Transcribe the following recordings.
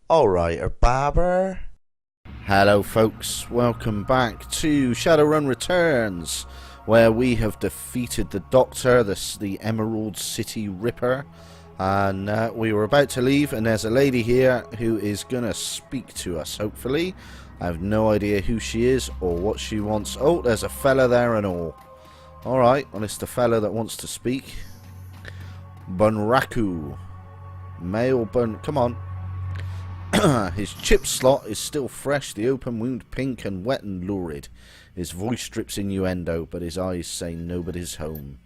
Alright, Babber. Hello folks, welcome back to Shadowrun Returns, where we have defeated the Doctor, the Emerald City Ripper, and we were about to leave, and there's a lady here who is going to speak to us, hopefully. I have no idea who she is or what she wants. Oh, there's a fella there and all. Alright, well it's the fella that wants to speak. Bunraku. Male Bun... Come on. His chip slot is still fresh, the open wound pink and wet and lurid. His voice drips innuendo, but his eyes say nobody's home.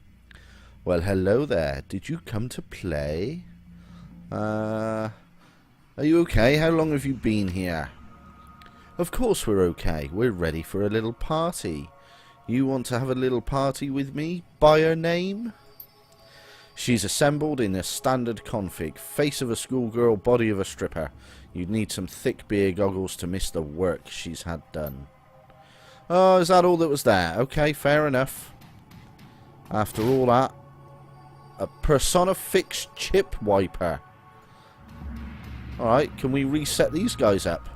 Well, hello there. Did you come to play? Are you okay? How long have you been here? Of course we're okay. We're ready for a little party. You want to have a little party with me? By her name? She's assembled in a standard config. Face of a schoolgirl, body of a stripper. You'd need some thick beer goggles to miss the work she's had done. Oh, is that all that was there? Okay, fair enough. After all that, a personifixed chip wiper. Alright, can we reset these guys up?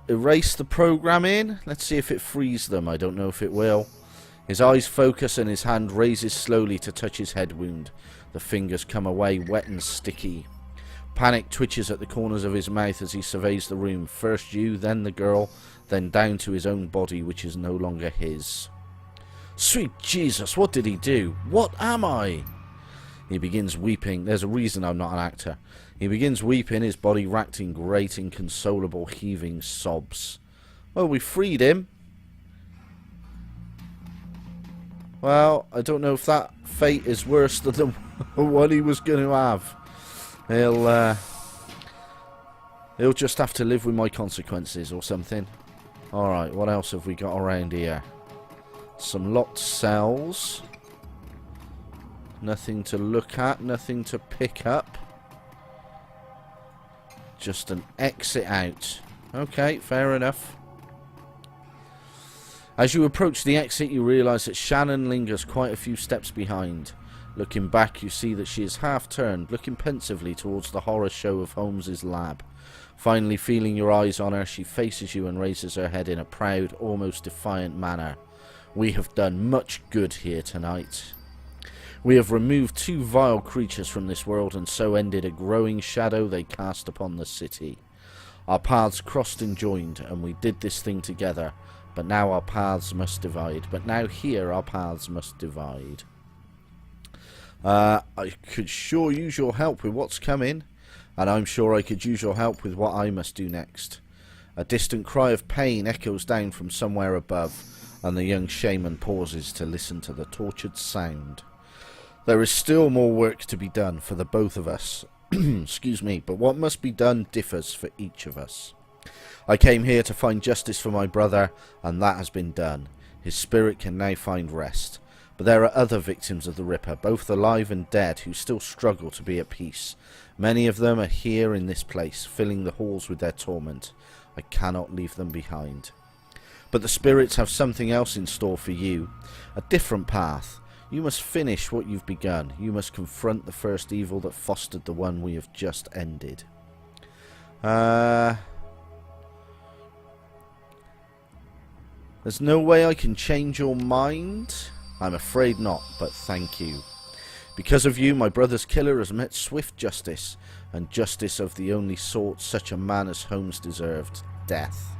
Erase the program in. Let's see if it frees them. I don't know if it will. His eyes focus and his hand raises slowly to touch his head wound. The fingers come away wet and sticky. Panic twitches at the corners of his mouth as he surveys the room. First you, then the girl, then down to his own body, which is no longer his. Sweet Jesus, what did he do? What am I? He begins weeping. There's a reason I'm not an actor. He begins weeping, his body racked in great, inconsolable, heaving sobs. Well, we freed him. Well, I don't know if that fate is worse than the one he was going to have. He'll just have to live with my consequences or something. Alright, what else have we got around here? Some locked cells. Nothing to look at, nothing to pick up. Just an exit out. Okay, fair enough. As you approach the exit, you realise that Shannon lingers quite a few steps behind. Looking back, you see that she is half-turned, looking pensively towards the horror show of Holmes's lab. Finally, feeling your eyes on her, she faces you and raises her head in a proud, almost defiant manner. We have done much good here tonight. We have removed two vile creatures from this world and so ended a growing shadow they cast upon the city. Our paths crossed and joined, and we did this thing together. But now our paths must divide. But now here our paths must divide. I could sure use your help with what's coming. And I'm sure I could use your help with what I must do next. A distant cry of pain echoes down from somewhere above. And the young shaman pauses to listen to the tortured sound. There is still more work to be done for the both of us. Excuse me. But what must be done differs for each of us. I came here to find justice for my brother, and that has been done. His spirit can now find rest. But there are other victims of the Ripper, both alive and dead, who still struggle to be at peace. Many of them are here in this place, filling the halls with their torment. I cannot leave them behind. But the spirits have something else in store for you. A different path. You must finish what you've begun. You must confront the first evil that fostered the one we have just ended. There's no way I can change your mind? I'm afraid not, but thank you. Because of you, my brother's killer has met swift justice, and justice of the only sort such a man as Holmes deserved, death.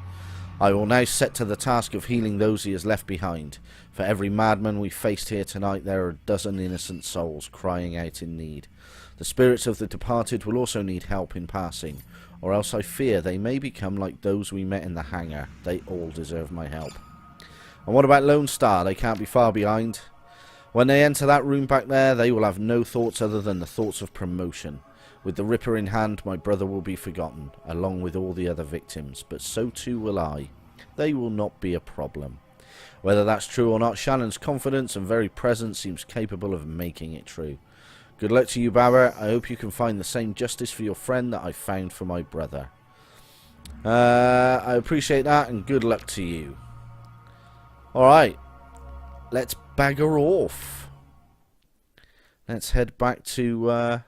I will now set to the task of healing those he has left behind. For every madman we faced here tonight, there are a dozen innocent souls crying out in need. The spirits of the departed will also need help in passing, or else I fear they may become like those we met in the hangar. They all deserve my help. And what about Lone Star? They can't be far behind. When they enter that room back there, they will have no thoughts other than the thoughts of promotion. With the Ripper in hand, my brother will be forgotten, along with all the other victims, but so too will I. They will not be a problem. Whether that's true or not, Shannon's confidence and very presence seems capable of making it true. Good luck to you, Babber. I hope you can find the same justice for your friend that I found for my brother. I appreciate that, and good luck to you. Alright, let's bagger off. Let's head back to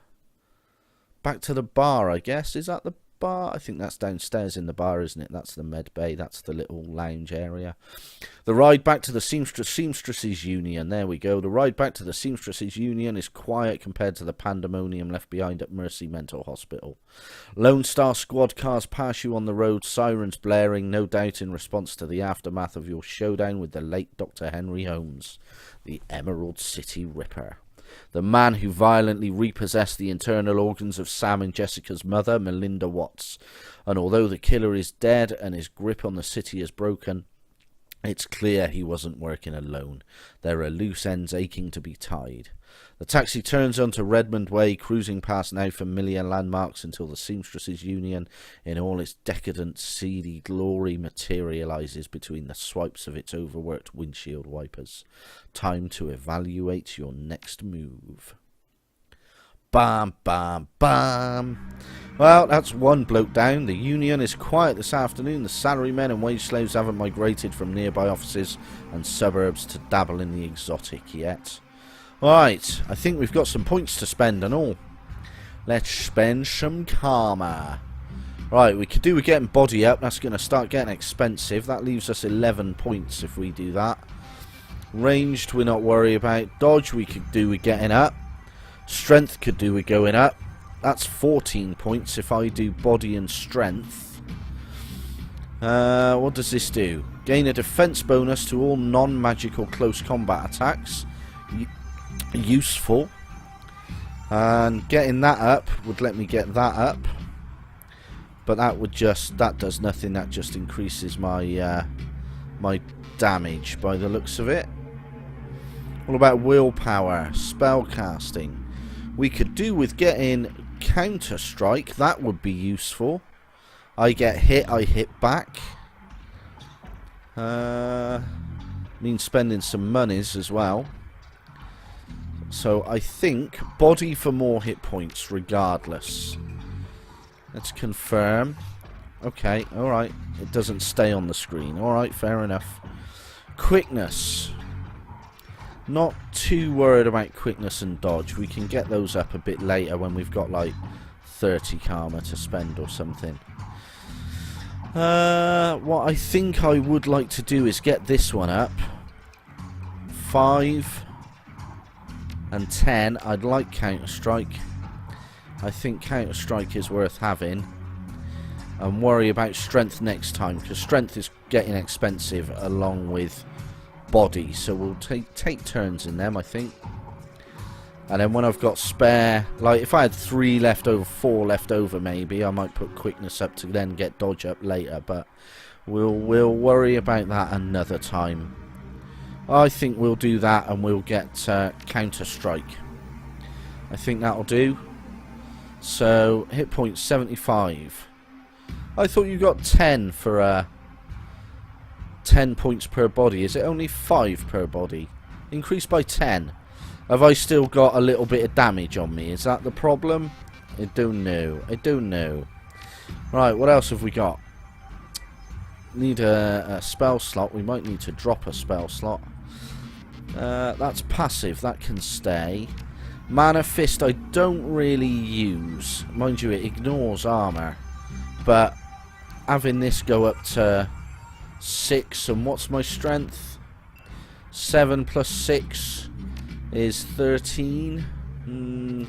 back to the bar, I guess. Is that the bar? I think that's downstairs in the bar, isn't it? That's the med bay. That's the little lounge area. The ride back to the Seamstresses Union. There we go. The ride back to the Seamstresses Union is quiet compared to the pandemonium left behind at Mercy Mental Hospital. Lone Star squad cars pass you on the road, sirens blaring, no doubt in response to the aftermath of your showdown with the late Dr. Henry Holmes, the Emerald City Ripper. The man who violently repossessed the internal organs of Sam and Jessica's mother, Melinda Watts. And although the killer is dead and his grip on the city is broken, it's clear he wasn't working alone. There are loose ends aching to be tied. The taxi turns onto Redmond Way, cruising past now familiar landmarks until the Seamstresses Union, in all its decadent, seedy glory, materialises between the swipes of its overworked windshield wipers. Time to evaluate your next move. Bam, bam, bam. Well, that's one bloke down. The Union is quiet this afternoon. The salarymen and wage slaves haven't migrated from nearby offices and suburbs to dabble in the exotic yet. Right, I think we've got some points to spend and all. Let's spend some karma. Right, we could do with getting body up. That's going to start getting expensive. That leaves us 11 points if we do that. Ranged, we're not worried about. Dodge, we could do with getting up. Strength could do with going up. That's 14 points if I do body and strength. What does this do? Gain a defense bonus to all non-magical close combat attacks. Useful. And getting that up would let me get that up. But that does nothing. That just increases my my damage by the looks of it. What about willpower? Spellcasting. We could do with getting counter strike. That would be useful. I get hit, I hit back. Means spending some monies as well. So I think body for more hit points regardless. Let's confirm. Okay, alright. It doesn't stay on the screen. Alright, fair enough. Quickness. Not too worried about quickness and dodge. We can get those up a bit later when we've got like 30 karma to spend or something. What I think I would like to do is get this one up. 5 and 10. I'd like counter strike. I think counter strike is worth having. And worry about strength next time, because strength is getting expensive along with body, so we'll take turns in them, I think. And then when I've got spare, like if I had 3 left over, 4 left over, maybe I might put quickness up to then get dodge up later, but we'll worry about that another time. I think we'll do that and we'll get counter strike. I think that'll do. So hit point 75. I thought you got 10 for 10 points per body. Is it only 5 per body? Increased by 10. Have I still got a little bit of damage on me? Is that the problem? I don't know. I don't know. Right, what else have we got? Need a spell slot. We might need to drop a spell slot. That's passive. That can stay. Mana Fist I don't really use. Mind you, it ignores armor. But having this go up to 6, and what's my strength? 7 plus 6 is 13.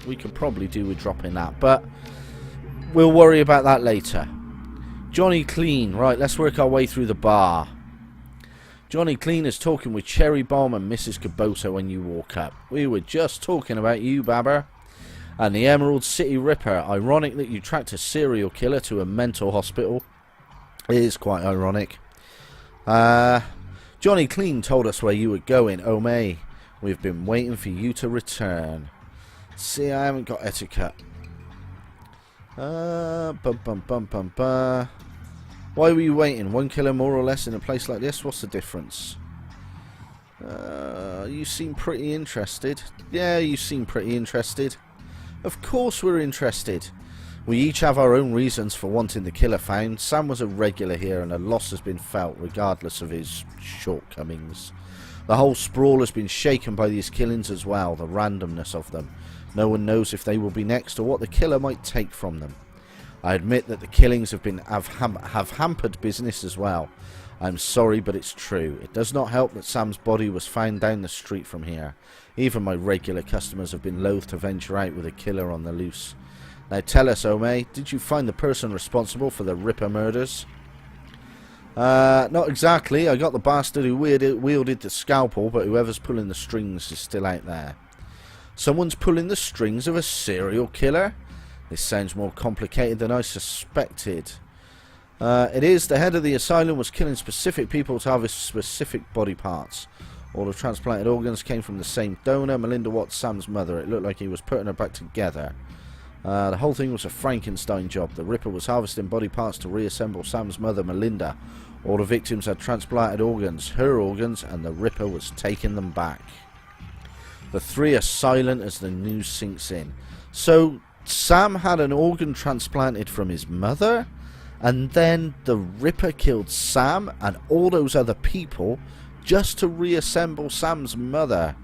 We could probably do with dropping that, but we'll worry about that later. Johnny Clean. Right, let's work our way through the bar. Johnny Clean is talking with Cherry Bomb and Mrs. Kubota when you walk up. We were just talking about you, Babber. And the Emerald City Ripper. Ironic that you tracked a serial killer to a mental hospital. It is quite ironic. Johnny Clean told us where you were going, oh May. We've been waiting for you to return. See, I haven't got etiquette. Why were you waiting? 1 killer more or less in a place like this? What's the difference? You seem pretty interested. Yeah, you seem pretty interested. Of course we're interested. We each have our own reasons for wanting the killer found. Sam was a regular here and a loss has been felt regardless of his shortcomings. The whole sprawl has been shaken by these killings as well, the randomness of them. No one knows if they will be next or what the killer might take from them. I admit that the killings have hampered business as well. I'm sorry, but it's true. It does not help that Sam's body was found down the street from here. Even my regular customers have been loath to venture out with a killer on the loose. Now tell us, Ome, did you find the person responsible for the Ripper murders? Not exactly. I got the bastard who wielded the scalpel, but whoever's pulling the strings is still out there. Someone's pulling the strings of a serial killer? This sounds more complicated than I suspected. It is. The head of the asylum was killing specific people to harvest specific body parts. All the transplanted organs came from the same donor, Melinda Watts, Sam's mother. It looked like he was putting her back together. The whole thing was a Frankenstein job. The Ripper was harvesting body parts to reassemble Sam's mother, Melinda. All the victims had transplanted organs, her organs, and the Ripper was taking them back. The three are silent as the news sinks in. So, Sam had an organ transplanted from his mother, and then the Ripper killed Sam and all those other people just to reassemble Sam's mother.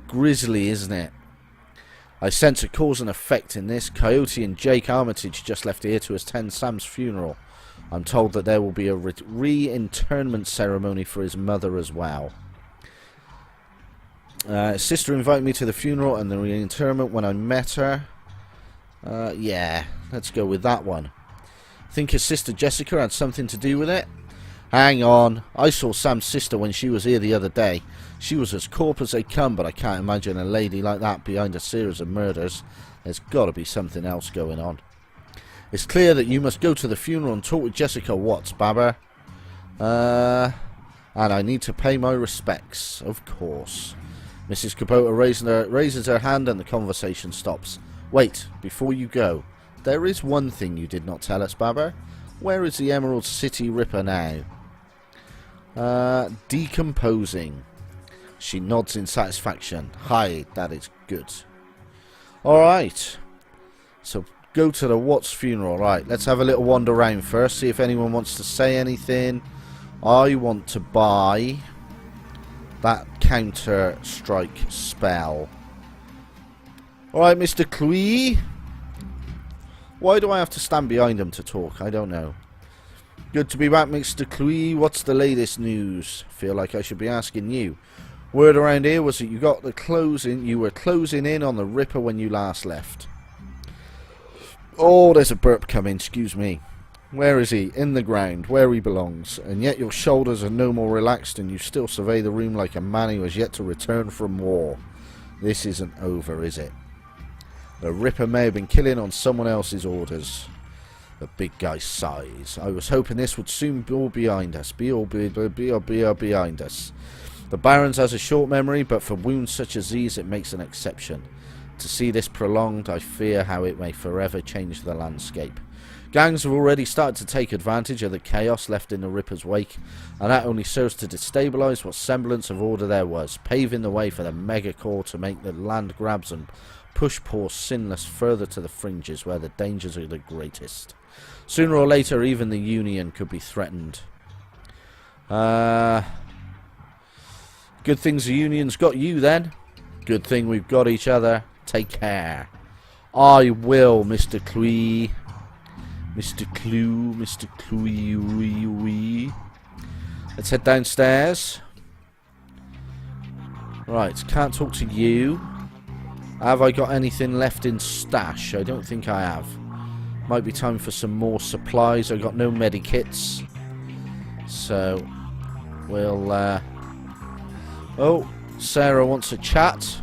Grisly, isn't it? I sense a cause and effect in this. Coyote and Jake Armitage just left here to attend Sam's funeral. I'm told that there will be a reinterment ceremony for his mother as well. His sister invited me to the funeral and the reinterment when I met her. Yeah, let's go with that one. Think his sister Jessica had something to do with it? Hang on, I saw Sam's sister when she was here the other day. She was as corp as they come, but I can't imagine a lady like that behind a series of murders. There's got to be something else going on. It's clear that you must go to the funeral and talk with Jessica Watts, Babber. And I need to pay my respects, of course. Mrs. Kubota raises her hand and the conversation stops. Wait, before you go, there is one thing you did not tell us, Babber. Where is the Emerald City Ripper now? Decomposing. She nods in satisfaction. Hi, that is good. Alright. So, go to the Watts funeral. Right, let's have a little wander around first. See if anyone wants to say anything. I want to buy that counter strike spell. Alright, Mr. Cluey. Why do I have to stand behind him to talk? I don't know. Good to be back, Mr. Cluey. What's the latest news? Feel like I should be asking you. Word around here was that you were closing in on the Ripper when you last left. Oh, there's a burp coming, excuse me. Where is he? In the ground, where he belongs. And yet your shoulders are no more relaxed and you still survey the room like a man who has yet to return from war. This isn't over, is it? The Ripper may have been killing on someone else's orders. The big guy sighs. I was hoping this would soon be all behind us. Be all behind us. The Barons has a short memory, but for wounds such as these it makes an exception. To see this prolonged, I fear how it may forever change the landscape. Gangs have already started to take advantage of the chaos left in the Ripper's wake, and that only serves to destabilise what semblance of order there was, paving the way for the megacore to make the land grabs and push poor Sinless further to the fringes where the dangers are the greatest. Sooner or later, even the Union could be threatened. Good things the Union's got you then. Good thing we've got each other. Take care. I will, Mr. Cluey. Mr. Cluey. Let's head downstairs. Right, can't talk to you. Have I got anything left in stash? I don't think I have. Might be time for some more supplies. I got no medikits. So, we'll... Oh, Sarah wants a chat.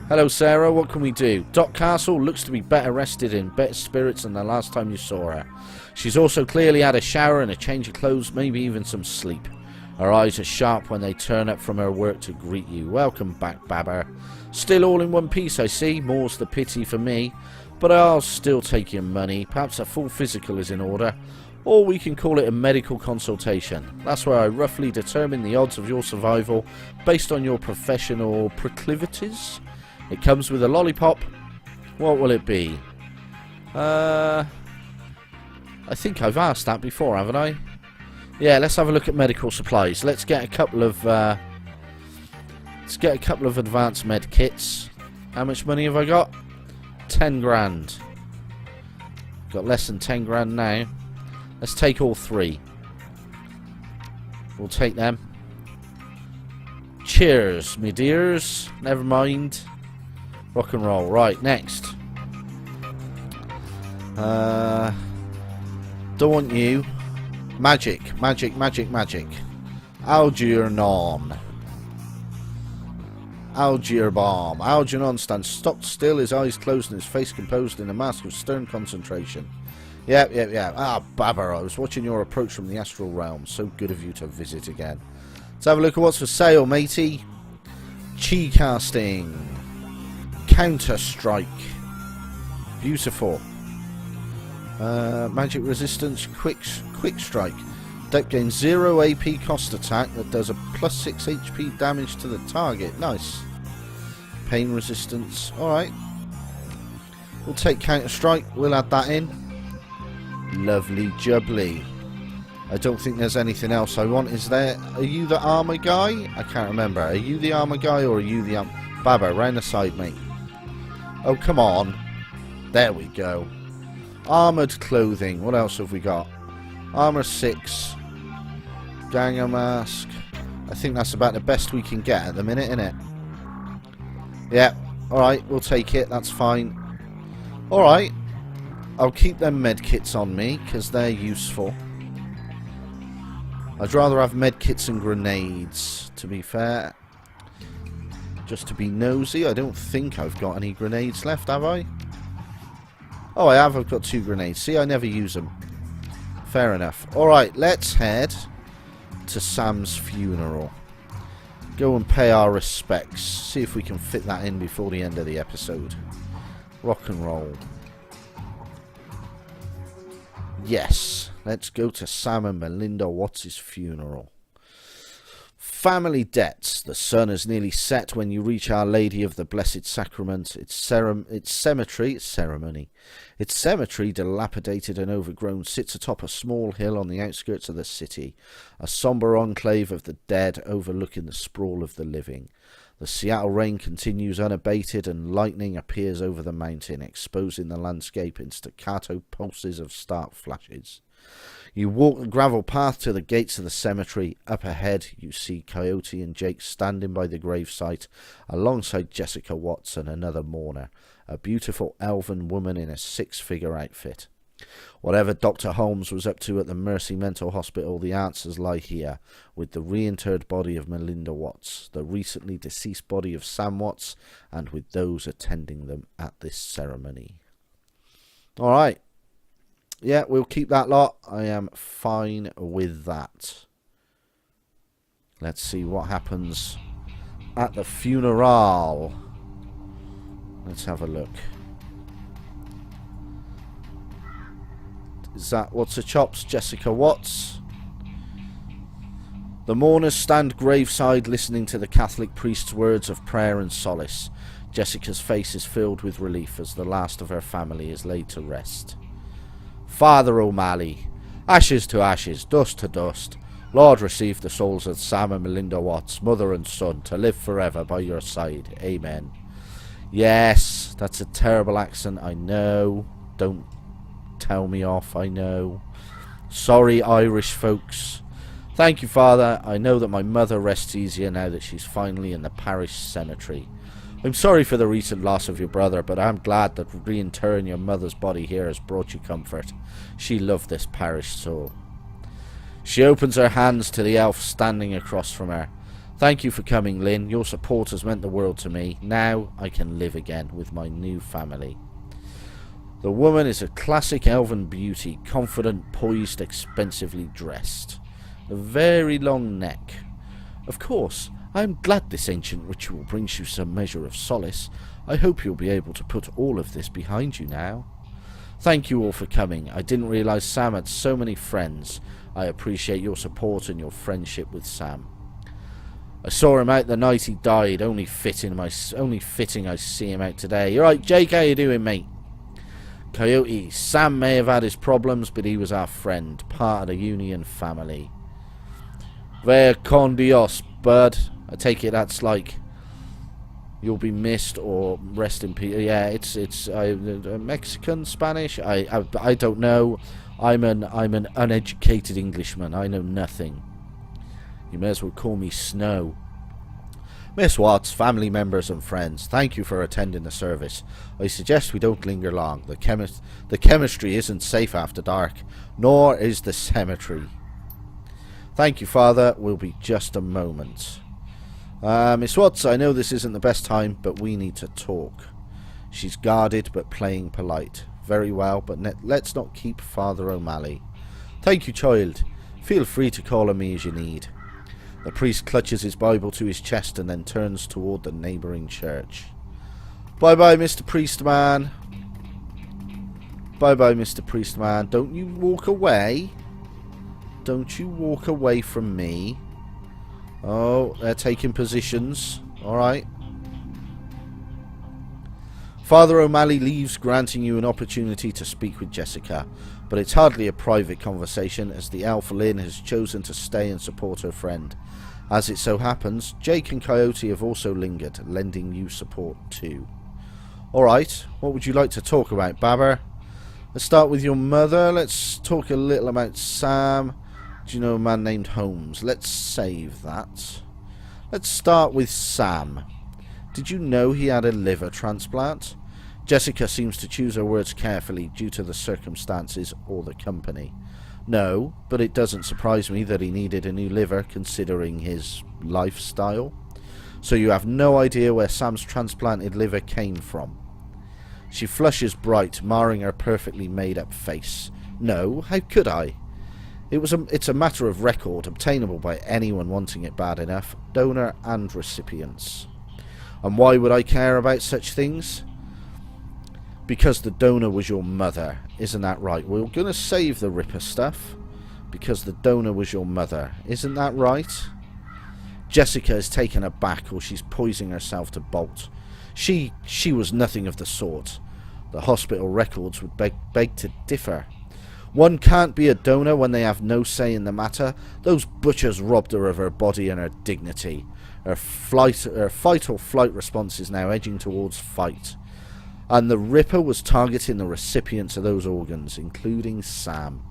Hello, Sarah. What can we do? Dock Castle looks to be better rested, in better spirits than the last time you saw her. She's also clearly had a shower and a change of clothes, maybe even some sleep. Her eyes are sharp when they turn up from her work to greet you. Welcome back, Babber. Still all in one piece, I see. More's the pity for me. But I'll still take your money. Perhaps a full physical is in order. Or we can call it a medical consultation. That's where I roughly determine the odds of your survival based on your professional proclivities. It comes with a lollipop. What will it be? I think I've asked that before, haven't I? Yeah, let's have a look at medical supplies. Let's get a couple of advanced med kits. How much money have I got? 10 grand. Got less than 10 grand now. Let's take all 3. We'll take them. Cheers, me dears. Never mind. Rock and roll. Right, next. Don't want you. Magic. Algernon. Algernon stands stock still, his eyes closed and his face composed in a mask of stern concentration. Yep. Ah, Babber, I was watching your approach from the astral realm. So good of you to visit again. Let's have a look at what's for sale, matey. Chi casting. Counter strike. Beautiful. Magic resistance. Quick strike. Deck gains 0 AP cost attack that does a plus 6 HP damage to the target. Nice. Pain resistance. Alright. We'll take counter strike. We'll add that in. Lovely jubbly. I don't think there's anything else I want. Is there? Are you the armor guy? I can't remember. Are you the armor guy or are you the Babber, round the side, mate. Oh, come on. There we go. Armoured clothing. What else have we got? Armour 6. Ganger mask. I think that's about the best we can get at the minute, innit? Yeah. Alright, we'll take it. That's fine. Alright. I'll keep them medkits on me, because they're useful. I'd rather have medkits and grenades, to be fair. Just to be nosy, I don't think I've got any grenades left, have I? Oh, I have. I've got 2 grenades. See, I never use them. Fair enough. Alright, let's head to Sam's funeral. Go and pay our respects. See if we can fit that in before the end of the episode. Rock and roll. Yes. Let's go to Sam and Melinda Watts' funeral. Family debts. The sun is nearly set when you reach Our Lady of the Blessed Sacrament. Its cemetery, dilapidated and overgrown, sits atop a small hill on the outskirts of the city, a sombre enclave of the dead overlooking the sprawl of the living. The Seattle rain continues unabated, and lightning appears over the mountain, exposing the landscape in staccato pulses of stark flashes. You walk the gravel path to the gates of the cemetery. Up ahead, you see Coyote and Jake standing by the gravesite, alongside Jessica Watts and another mourner, a beautiful elven woman in a 6-figure outfit. Whatever Dr. Holmes was up to at the Mercy Mental Hospital, the answers lie here, with the reinterred body of Melinda Watts, the recently deceased body of Sam Watts, and with those attending them at this ceremony. Alright. Yeah, we'll keep that lot. I am fine with that. Let's see what happens at the funeral. Let's have a look. Is that what's her chops? Jessica Watts. The mourners stand graveside listening to the Catholic priest's words of prayer and solace. Jessica's face is filled with relief as the last of her family is laid to rest. Father O'Malley, ashes to ashes, dust to dust. Lord, receive the souls of Sam and Melinda Watts, mother and son, to live forever by your side. Amen. Yes, that's a terrible accent, I know. Don't tell me off, I know. Sorry, Irish folks. Thank you, Father. I know that my mother rests easier now that she's finally in the parish cemetery. I'm sorry for the recent loss of your brother, but I'm glad that reinterring your mother's body here has brought you comfort. She loved this parish soul. She opens her hands to the elf standing across from her. Thank you for coming, Lynn. Your support has meant the world to me. Now I can live again with my new family. The woman is a classic elven beauty, confident, poised, expensively dressed. A very long neck. Of course, I am glad this ancient ritual brings you some measure of solace. I hope you'll be able to put all of this behind you now. Thank you all for coming. I didn't realize Sam had so many friends. I appreciate your support and your friendship with Sam. I saw him out the night he died. Only fitting I see him out today. You're right, Jake. How you doing, mate? Coyote. Sam may have had his problems, but he was our friend, part of the Union family. Ver con Dios, bud. I take it that's like You'll be missed, or rest in peace. Yeah, it's Mexican, Spanish. I don't know. I'm an uneducated Englishman. I know nothing. You may as well call me Snow. Miss Watts, family members and friends, thank you for attending the service. I suggest we don't linger long. The chemistry isn't safe after dark, nor is the cemetery. Thank you, Father. We'll be just a moment. Miss Watts, I know this isn't the best time, but we need to talk. She's guarded but playing polite. Very well, but let's not keep Father O'Malley. Thank you, child. Feel free to call on me as you need. The priest clutches his Bible to his chest and then turns toward the neighbouring church. Bye-bye, Mr. Priestman. Bye-bye, Mr. Priestman. Don't you walk away. Don't you walk away from me. Oh, they're taking positions. Alright. Father O'Malley leaves, granting you an opportunity to speak with Jessica, but it's hardly a private conversation as the Elf Lynn has chosen to stay and support her friend. As it so happens, Jake and Coyote have also lingered, lending you support too. Alright, what would you like to talk about, Babber? Let's start with your mother. Let's talk a little about Sam. Do you know a man named Holmes? Let's save that. Let's start with Sam. Did you know he had a liver transplant? Jessica seems to choose her words carefully due to the circumstances or the company. No, but it doesn't surprise me that he needed a new liver considering his lifestyle. So you have no idea where Sam's transplanted liver came from. She flushes bright, marring her perfectly made-up face. No, how could I? It's a matter of record, obtainable by anyone wanting it bad enough, donor and recipients. And why would I care about such things? Because the donor was your mother. Isn't that right? We're going to save the Ripper stuff. Because the donor was your mother. Isn't that right? Jessica is taken aback, or she's poising herself to bolt. She was nothing of the sort. The hospital records would beg to differ. One can't be a donor when they have no say in the matter. Those butchers robbed her of her body and her dignity. Her fight or flight response is now edging towards fight. And the Ripper was targeting the recipients of those organs, including Sam.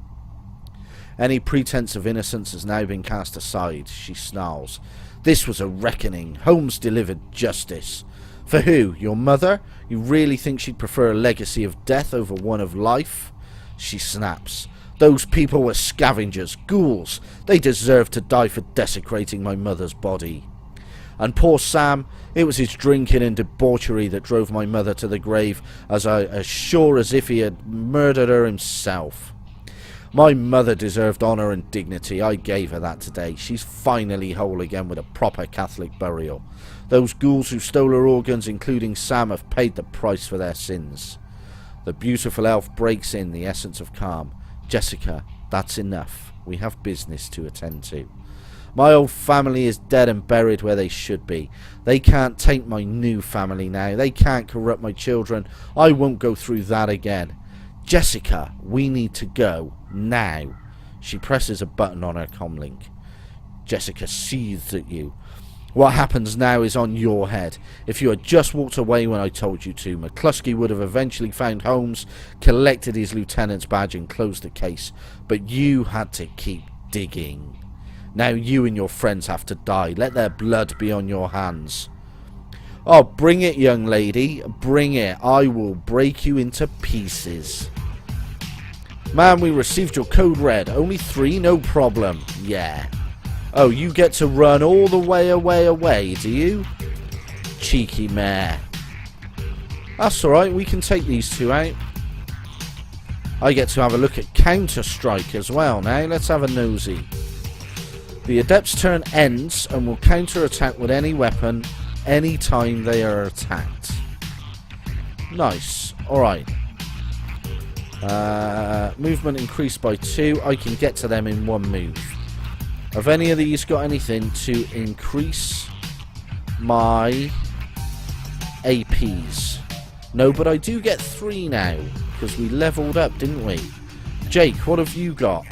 Any pretense of innocence has now been cast aside, she snarls. This was a reckoning. Holmes delivered justice. For who? Your mother? You really think she'd prefer a legacy of death over one of life? She snaps. Those people were scavengers, ghouls. They deserved to die for desecrating my mother's body. And poor Sam, it was his drinking and debauchery that drove my mother to the grave, as sure as if he had murdered her himself. My mother deserved honour and dignity. I gave her that today. She's finally whole again with a proper Catholic burial. Those ghouls who stole her organs, including Sam, have paid the price for their sins. The beautiful elf breaks in, the essence of calm. Jessica, that's enough. We have business to attend to. My old family is dead and buried where they should be. They can't taint my new family now. They can't corrupt my children. I won't go through that again. Jessica, we need to go. Now. She presses a button on her comlink. Jessica seethes at you. What happens now is on your head. If you had just walked away when I told you to, McCluskey would have eventually found Holmes, collected his lieutenant's badge and closed the case. But you had to keep digging. Now you and your friends have to die. Let their blood be on your hands. Oh, bring it, young lady. Bring it. I will break you into pieces. Ma'am, we received your code red. Only 3, no problem. Yeah. Oh, you get to run all the way away, do you? Cheeky mare. That's alright, we can take these two out. I get to have a look at Counter-Strike as well now. Let's have a nosy. The adept's turn ends and will counter-attack with any weapon any time they are attacked. Nice. Alright. Movement increased by 2. I can get to them in 1 move. Have any of these got anything to increase my APs? No, but I do get 3 now, because we leveled up, didn't we? Jake, what have you got?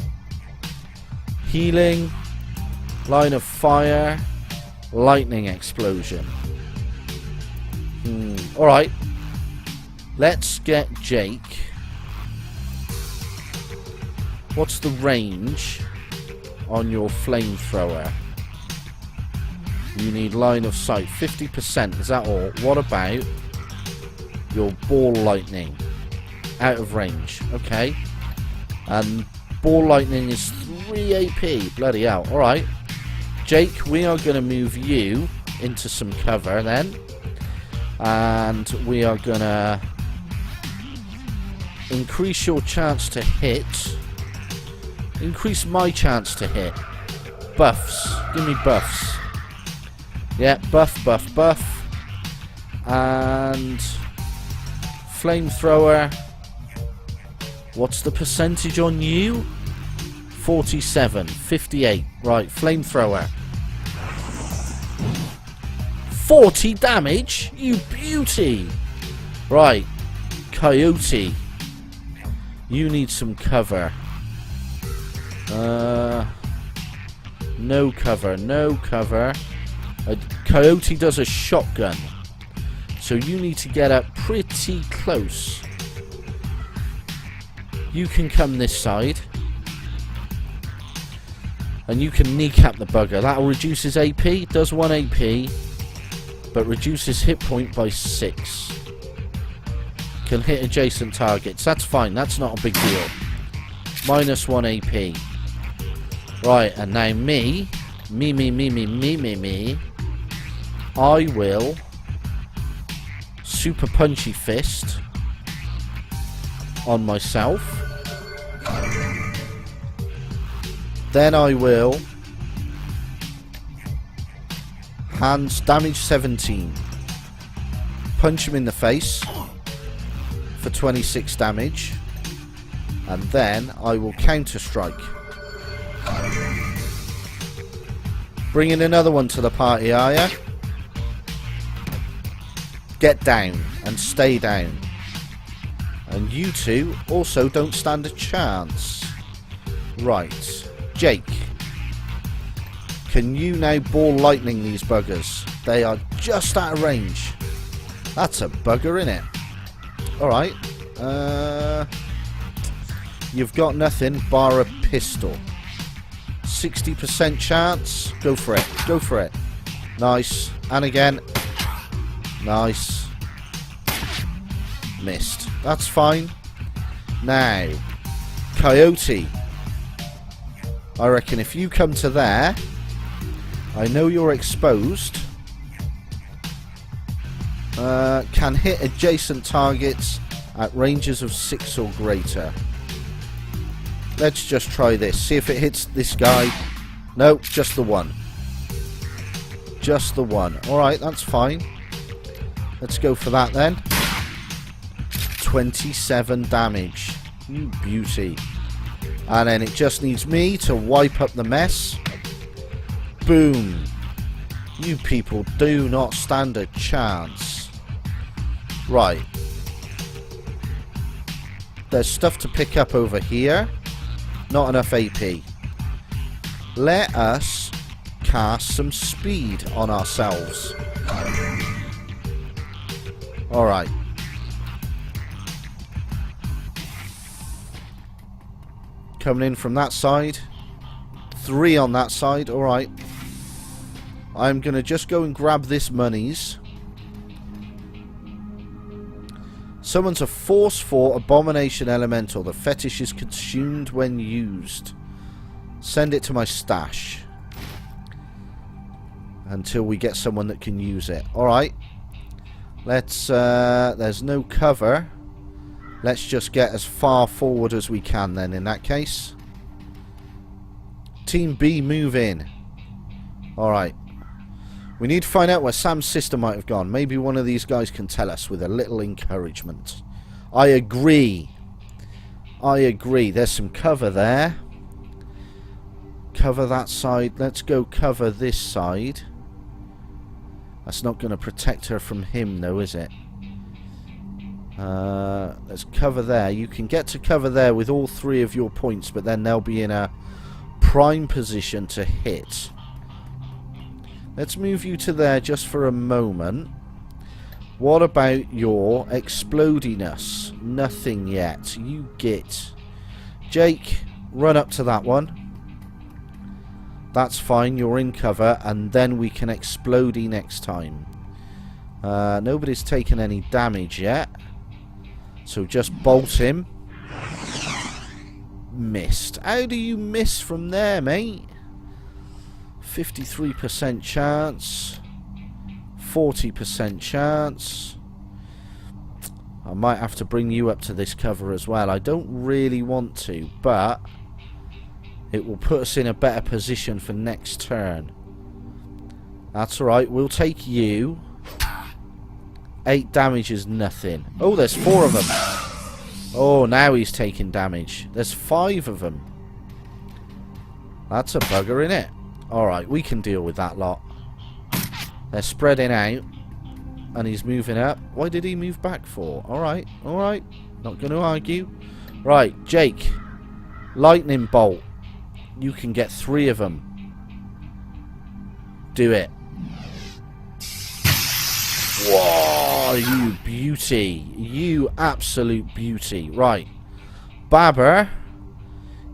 Healing, line of fire, lightning explosion. Alright. Let's get Jake. What's the range on your flamethrower? You need line of sight. 50%. Is that all? What about your ball lightning? Out of range. Okay. And ball lightning is 3 AP. Bloody hell. Alright. Jake, we are going to move you into some cover then. And we are going to increase your chance to hit. Increase my chance to hit. Buffs. Give me buffs. Yeah, buff, buff, buff. And flamethrower. What's the percentage on you? 47. 58. Right, flamethrower. 40 damage? You beauty! Right, Coyote. You need some cover. No cover, no cover. Coyote does a shotgun. So you need to get up pretty close. You can come this side. And you can kneecap the bugger. That'll reduce his AP. Does 1 AP. But reduces hit point by 6. Can hit adjacent targets. That's fine. That's not a big deal. Minus 1 AP. Right, and now me. I will super punchy fist on myself. Then I will hands damage 17. Punch him in the face for 26 damage. And then I will counter strike. Bringing another one to the party, are ya? Get down and stay down. And you two also don't stand a chance. Right. Jake. Can you now ball lightning these buggers? They are just out of range. That's a bugger, innit? Alright. You've got nothing bar a pistol. 60% chance. Go for it. Go for it. Nice. And again. Nice. Missed. That's fine. Now, Coyote. I reckon if you come to there, I know you're exposed. Can hit adjacent targets at ranges of 6 or greater. Let's just try this. See if it hits this guy. No, just the one. Just the one. Alright, that's fine. Let's go for that then. 27 damage. You beauty. And then it just needs me to wipe up the mess. Boom. You people do not stand a chance. Right. There's stuff to pick up over here. Not enough AP. Let us cast some speed on ourselves. Alright. Coming in from that side. 3 on that side. Alright. I'm going to just go and grab this monies. Summons a Force 4 Abomination Elemental. The fetish is consumed when used. Send it to my stash. Until we get someone that can use it. Alright. Let's, there's no cover. Let's just get as far forward as we can then in that case. Team B, move in. Alright. We need to find out where Sam's sister might have gone. Maybe one of these guys can tell us with a little encouragement. I agree. I agree. There's some cover there. Cover that side. Let's go cover this side. That's not going to protect her from him though, is it? Let's cover there. You can get to cover there with all 3 of your points, but then they'll be in a prime position to hit. Let's move you to there just for a moment. What about your explodiness? Nothing yet. You git. Jake, run up to that one. That's fine. You're in cover. And then we can explodey next time. Nobody's taken any damage yet. So just bolt him. Missed. How do you miss from there, mate? 53% chance. 40% chance. I might have to bring you up to this cover as well. I don't really want to, but it will put us in a better position for next turn. That's alright, we'll take you. 8 damage is nothing. Oh, there's 4 of them. Oh, now he's taking damage. There's 5 of them. That's a bugger, innit? Alright, we can deal with that lot. They're spreading out. And he's moving up. Why did he move back for? Alright, alright. Not going to argue. Right, Jake. Lightning bolt. You can get 3 of them. Do it. Whoa, you beauty. You absolute beauty. Right. Babber.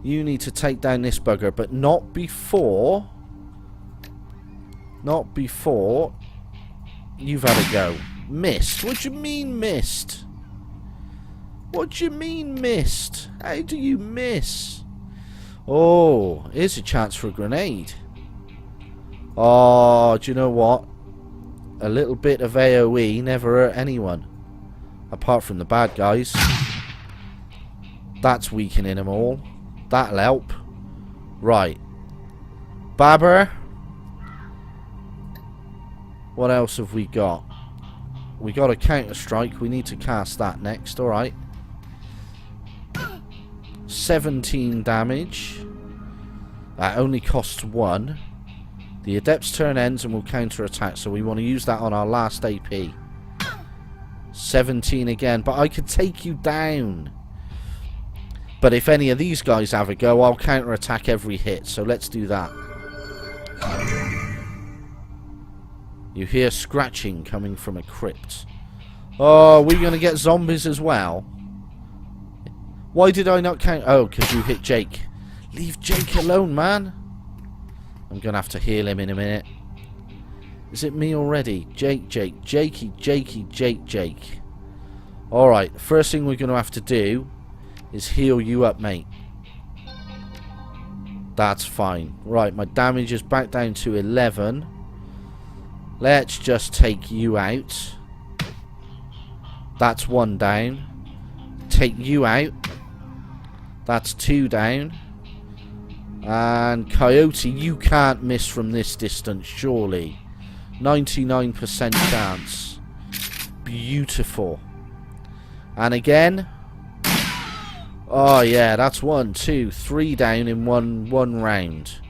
You need to take down this bugger, but not before... Not before you've had a go. Missed? What do you mean missed? What do you mean missed? How do you miss? Oh, here's a chance for a grenade. Oh, do you know what? A little bit of AoE never hurt anyone. Apart from the bad guys. That's weakening them all. That'll help. Right. Babber. What else have we got? We got a counter strike. We need to cast that next. Alright. 17 damage. That only costs 1. The adept's turn ends and we'll counter attack. So we want to use that on our last AP. 17 again. But I could take you down. But if any of these guys have a go, I'll counter attack every hit. So let's do that. You hear scratching coming from a crypt. Oh, we're going to get zombies as well. Why did I not count? Oh, because you hit Jake. Leave Jake alone, man. I'm going to have to heal him in a minute. Is it me already? Jake, Jakey, Jake. Alright, first thing we're going to have to do is heal you up, mate. That's fine. Right, my damage is back down to 11. Let's just take you out. That's 1 down. Take you out. That's 2 down. And Coyote, you can't miss from this distance, surely. 99% chance. Beautiful. And again. Oh yeah, that's 1, 2, 3 down in one round.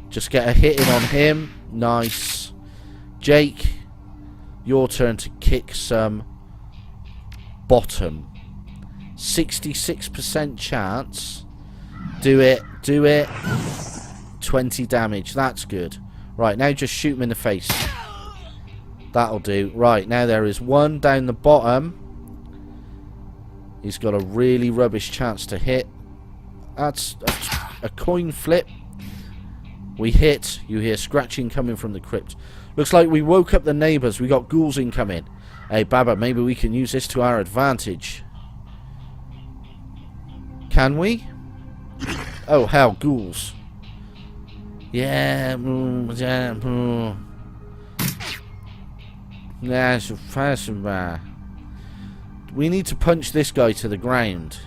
Just get a hit in on him. Nice. Jake, your turn to kick some bottom. 66% chance. Do it. 20 damage. That's good. Right, now just shoot him in the face. That'll do. Right, now there is 1 down the bottom. He's got a really rubbish chance to hit. That's a coin flip. We hit. You hear scratching coming from the crypt. Looks like we woke up the neighbours. We got ghouls incoming. Hey, Babber, maybe we can use this to our advantage. Can we? Oh, hell, ghouls. Yeah, we need to punch this guy to the ground.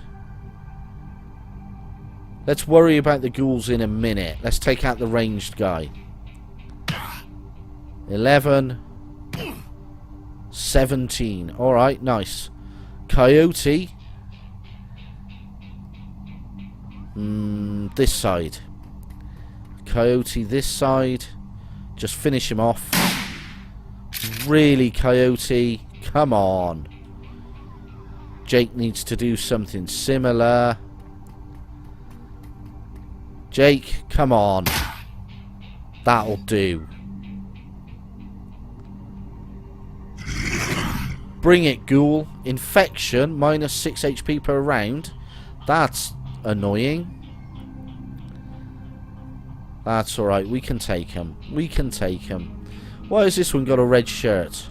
Let's worry about the ghouls in a minute. Let's take out the ranged guy. 11. 17. Alright, nice. Coyote. This side. Coyote this side. Just finish him off. Really, Coyote. Come on. Jake needs to do something similar. Jake, come on. That'll do. Bring it, ghoul. Infection, minus 6 HP per round. That's annoying. That's alright, we can take him. We can take him. Why has this one got a red shirt?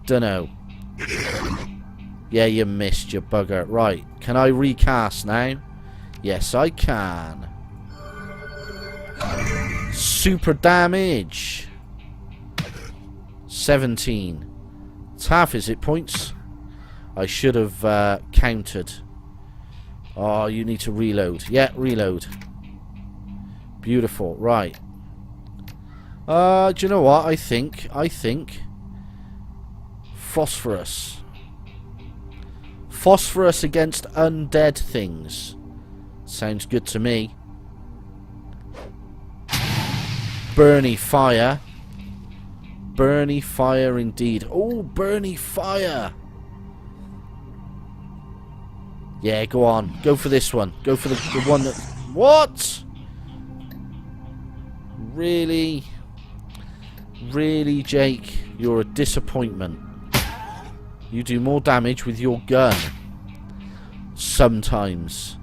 Dunno. Yeah, you missed, you bugger. Right, can I recast now? Yes, I can. Super damage. 17. It's half his hit points. I should have countered. Oh, you need to reload. Yeah, reload. Beautiful. Right. Do you know what? I think phosphorus. Phosphorus against undead things. Sounds good to me. Burny fire. Burny fire indeed. Oh, burny fire. Yeah, go on. Go for this one. Go for the one that... What? Really? Really, Jake? You're a disappointment. You do more damage with your gun. Sometimes.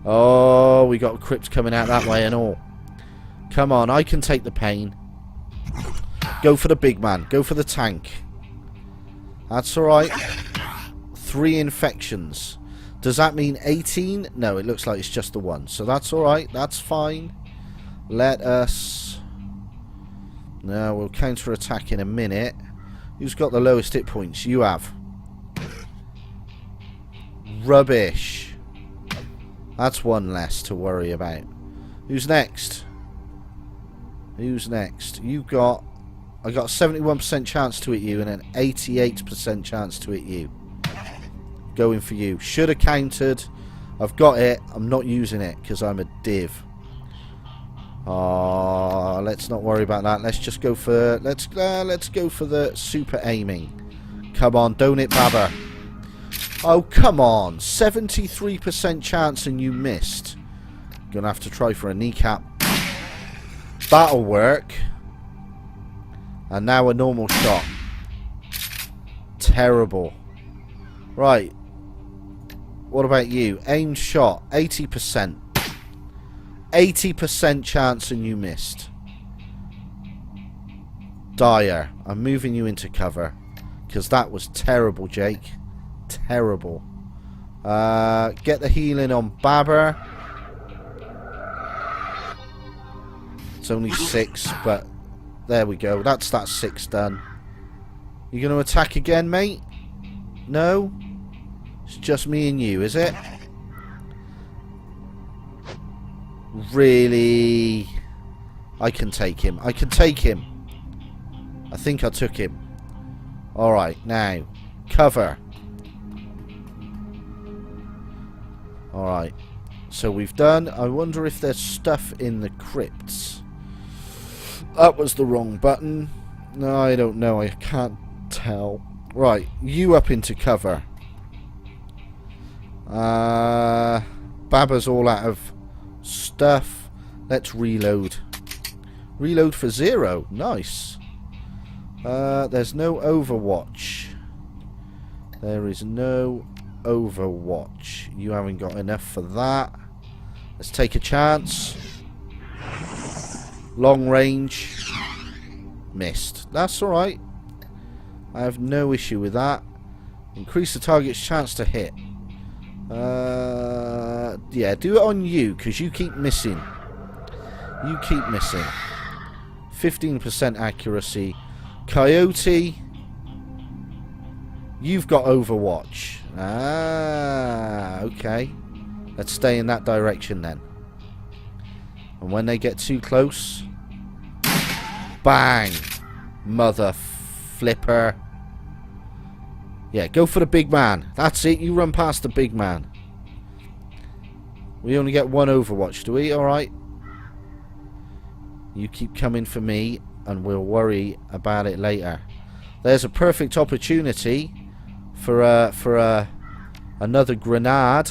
Oh, we got a crypt coming out that way and all. Come on, I can take the pain. Go for the big man. Go for the tank. That's alright. 3 infections. Does that mean 18? No, it looks like it's just the one. So that's alright. That's fine. Let us... No, we'll counter-attack in a minute. Who's got the lowest hit points? You have. Rubbish. That's one less to worry about. Who's next? Who's next? You got... I got a 71% chance to hit you and an 88% chance to hit you. Going for you. Should have countered. I've got it. I'm not using it because I'm a div. Oh, let's not worry about that. Let's just go for... Let's go for the super aiming. Come on, don't hit Babber. Oh, come on. 73% chance and you missed. Gonna have to try for a kneecap. That'll work. And now a normal shot. Terrible. Right. What about you? Aimed shot. 80%. 80% chance and you missed. Dire. I'm moving you into cover. Because that was terrible, Jake. Terrible. Get the healing on Babber. It's only 6, but there we go. That's 6 done. You going to attack again, mate? No? It's just me and you, is it? Really? I can take him. I can take him. I think I took him. Alright, now. Cover. Alright. So we've done... I wonder if there's stuff in the crypts. That was the wrong button. No, I don't know. I can't tell. Right, you up into cover. Babber's all out of stuff. Let's reload. Reload for 0. Nice. There's no Overwatch. There is no Overwatch. You haven't got enough for that. Let's take a chance. Long range. Missed. That's alright. I have no issue with that. Increase the target's chance to hit. Yeah, do it on you, because you keep missing. You keep missing. 15% accuracy. Coyote, you've got Overwatch. Ah, okay. Let's stay in that direction then. And when they get too close... Bang! Mother flipper. Yeah, go for the big man. That's it, you run past the big man. We only get 1 Overwatch, do we? Alright. You keep coming for me, and we'll worry about it later. There's a perfect opportunity for another grenade.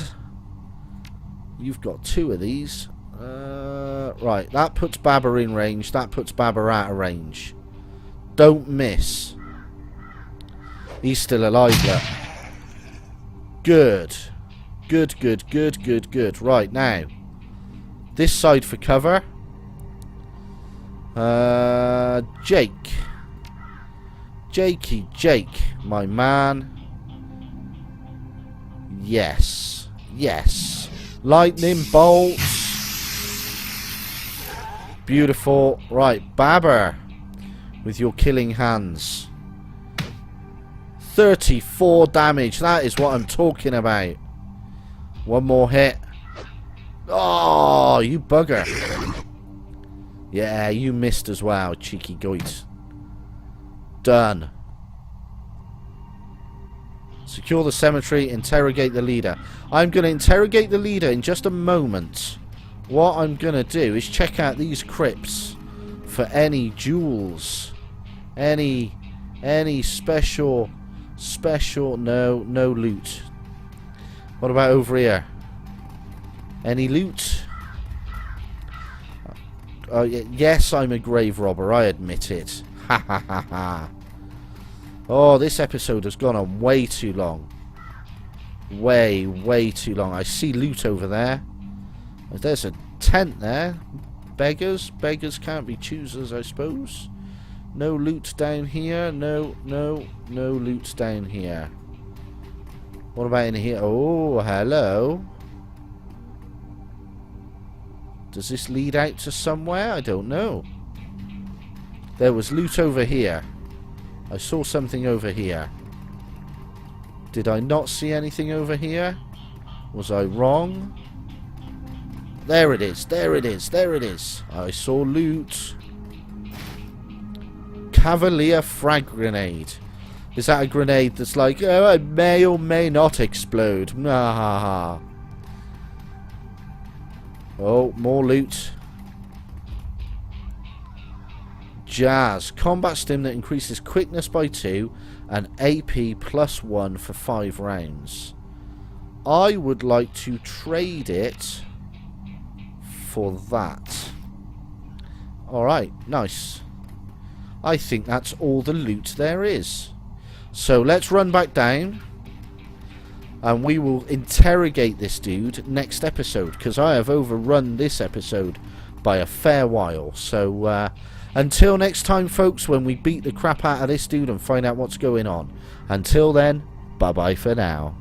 You've got 2 of these. Right, that puts Babber in range. That puts Babber out of range. Don't miss. He's still alive, look. Good. Good, good, good, good, good. Right, now. This side for cover. Jake. Jake, my man. Yes. Yes. Lightning bolts. Beautiful. Right, Babber. With your killing hands. 34 damage. That is what I'm talking about. One more hit. Oh, you bugger. Yeah, you missed as well, cheeky goit. Done. Secure the cemetery. Interrogate the leader. I'm going to interrogate the leader in just a moment. What I'm going to do is check out these crypts for any jewels. Any special... No loot. What about over here? Any loot? Yes, I'm a grave robber. I admit it. Ha ha ha ha. Oh, this episode has gone on way too long. Way too long. I see loot over there. There's a tent there. Beggars can't be choosers, I suppose. No loot down here. No loot down here. What about in here? Oh, hello. Does this lead out to somewhere? I don't know. There was loot over here. I saw something over here. Did I not see anything over here? Was I wrong? There it is. There it is. There it is. I saw loot. Cavalier frag grenade. Is that a grenade that's like, oh, it may or may not explode? Ah. Oh, more loot. Jazz. Combat stim that increases quickness by 2 and AP plus 1 for 5 rounds. I would like to trade it for that. Alright, nice. I think that's all the loot there is. So let's run back down. And we will interrogate this dude next episode. Because I have overrun this episode by a fair while. So until next time, folks, when we beat the crap out of this dude and find out what's going on. Until then, bye-bye for now.